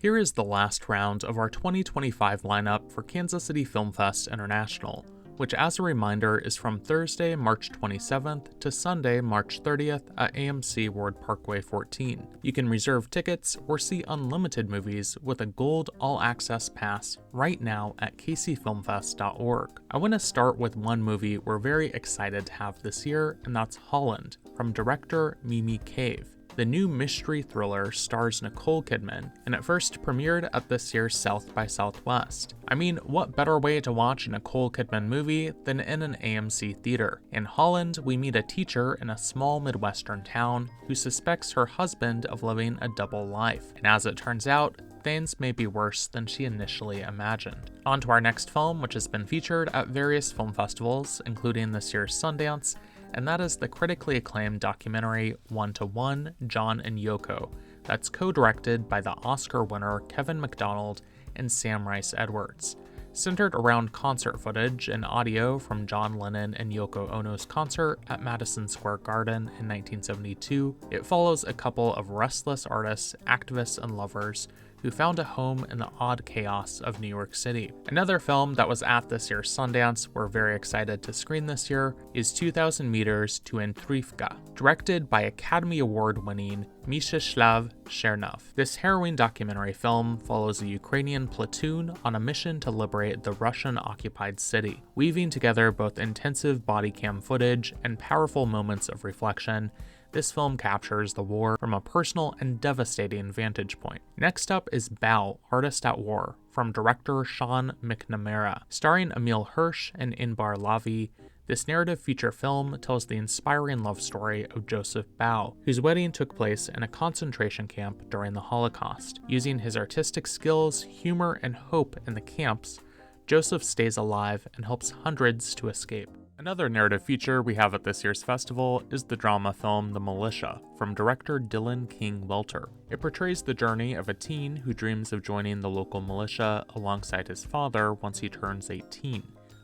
Here is the last round of our 2025 lineup for Kansas City Film Fest International, which as a reminder is from Thursday, March 27th to Sunday, March 30th at AMC Ward Parkway 14. You can reserve tickets or see unlimited movies with a gold all-access pass right now at kcfilmfest.org. I want to start with one movie we're very excited to have this year, and that's Holland, from director Mimi Cave. The new mystery thriller stars Nicole Kidman, and it first premiered at this year's South by Southwest. I mean, what better way to watch a Nicole Kidman movie than in an AMC theater? In Holland, we meet a teacher in a small Midwestern town who suspects her husband of living a double life, and as it turns out, things may be worse than she initially imagined. On to our next film, which has been featured at various film festivals, including this year's Sundance, and that is the critically acclaimed documentary 1-to-1, John and Yoko, that's co-directed by the Oscar winner Kevin McDonald and Sam Rice Edwards. Centered around concert footage and audio from John Lennon and Yoko Ono's concert at Madison Square Garden in 1972, it follows a couple of restless artists, activists, and lovers who found a home in the odd chaos of New York City. Another film that was at this year's Sundance we're very excited to screen this year is 2,000 Meters to Andriivka, directed by Academy Award-winning Mstislav Chernov. This harrowing documentary film follows a Ukrainian platoon on a mission to liberate the Russian-occupied city. Weaving together both intensive body cam footage and powerful moments of reflection, this film captures the war from a personal and devastating vantage point. Next up is Bao, Artist at War, from director Sean McNamara. Starring Emil Hirsch and Inbar Lavi, this narrative feature film tells the inspiring love story of Joseph Bao, whose wedding took place in a concentration camp during the Holocaust. Using his artistic skills, humor, and hope in the camps, Joseph stays alive and helps hundreds to escape. Another narrative feature we have at this year's festival is the drama film The Militia, from director Dylan King Welter. It portrays the journey of a teen who dreams of joining the local militia alongside his father once he turns 18.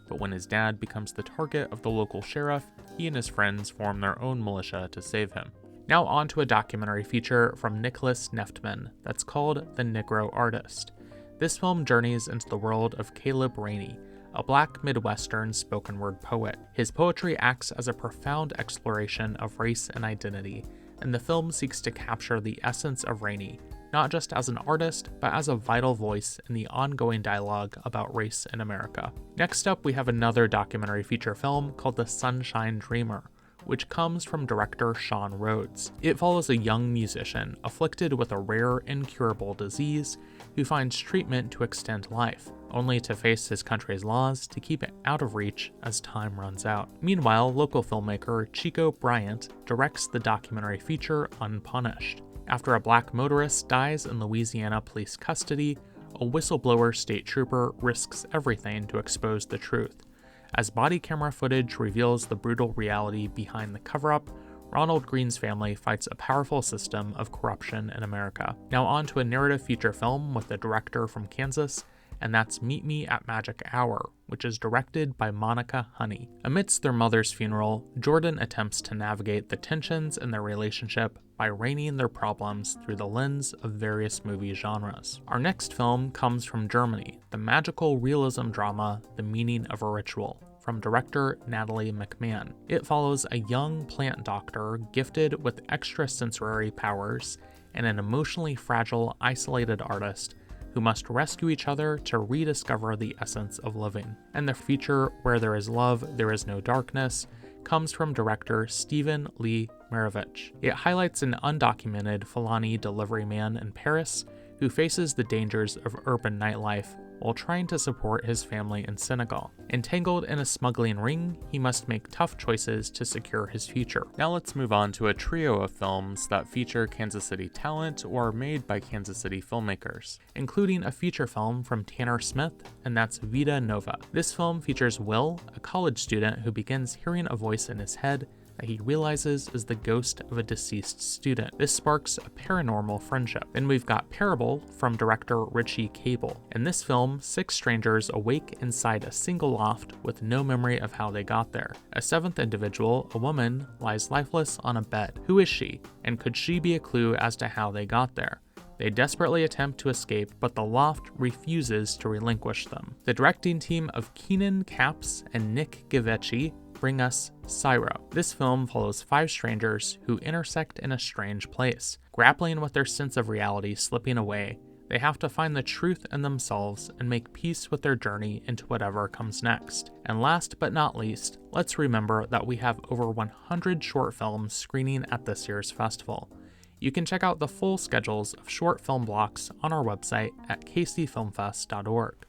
But when his dad becomes the target of the local sheriff, he and his friends form their own militia to save him. Now on to a documentary feature from Nicholas Neftman that's called The Negro Artist. This film journeys into the world of Caleb Rainey, a black Midwestern spoken word poet. His poetry acts as a profound exploration of race and identity, and the film seeks to capture the essence of Rainey, not just as an artist, but as a vital voice in the ongoing dialogue about race in America. Next up, we have another documentary feature film called The Sunshine Dreamer, which comes from director Sean Rhodes. It follows a young musician afflicted with a rare, incurable disease who finds treatment to extend life, only to face his country's laws to keep it out of reach as time runs out. Meanwhile, local filmmaker Chico Bryant directs the documentary feature Unpunished. After a black motorist dies in Louisiana police custody, a whistleblower state trooper risks everything to expose the truth. As body camera footage reveals the brutal reality behind the cover-up, Ronald Green's family fights a powerful system of corruption in America. Now on to a narrative feature film with a director from Kansas, and that's Meet Me at Magic Hour, which is directed by Monica Honey. Amidst their mother's funeral, Jordan attempts to navigate the tensions in their relationship by reining their problems through the lens of various movie genres. Our next film comes from Germany, the magical realism drama The Meaning of a Ritual, from director Natalie McMahon. It follows a young plant doctor gifted with extrasensory powers and an emotionally fragile, isolated artist who must rescue each other to rediscover the essence of living. And the feature Where There Is Love, There Is No Darkness comes from director Stephen Lee Maravich. It highlights an undocumented Fulani delivery man in Paris who faces the dangers of urban nightlife while trying to support his family in Senegal. Entangled in a smuggling ring, he must make tough choices to secure his future. Now let's move on to a trio of films that feature Kansas City talent or are made by Kansas City filmmakers, including a feature film from Tanner Smith, and that's Vida Nova. This film features Will, a college student who begins hearing a voice in his head that he realizes is the ghost of a deceased student. This sparks a paranormal friendship. Then we've got Parable from director Richie Cable. In this film, 6 strangers awake inside a single loft with no memory of how they got there. A 7th individual, a woman, lies lifeless on a bed. Who is she? And could she be a clue as to how they got there? They desperately attempt to escape, but the Loft refuses to relinquish them. The directing team of Keenan Capps and Nick Gavecci bring us Syro. This film follows 5 strangers who intersect in a strange place. Grappling with their sense of reality slipping away, they have to find the truth in themselves and make peace with their journey into whatever comes next. And last but not least, let's remember that we have over 100 short films screening at this year's festival. You can check out the full schedules of short film blocks on our website at kcfilmfest.org.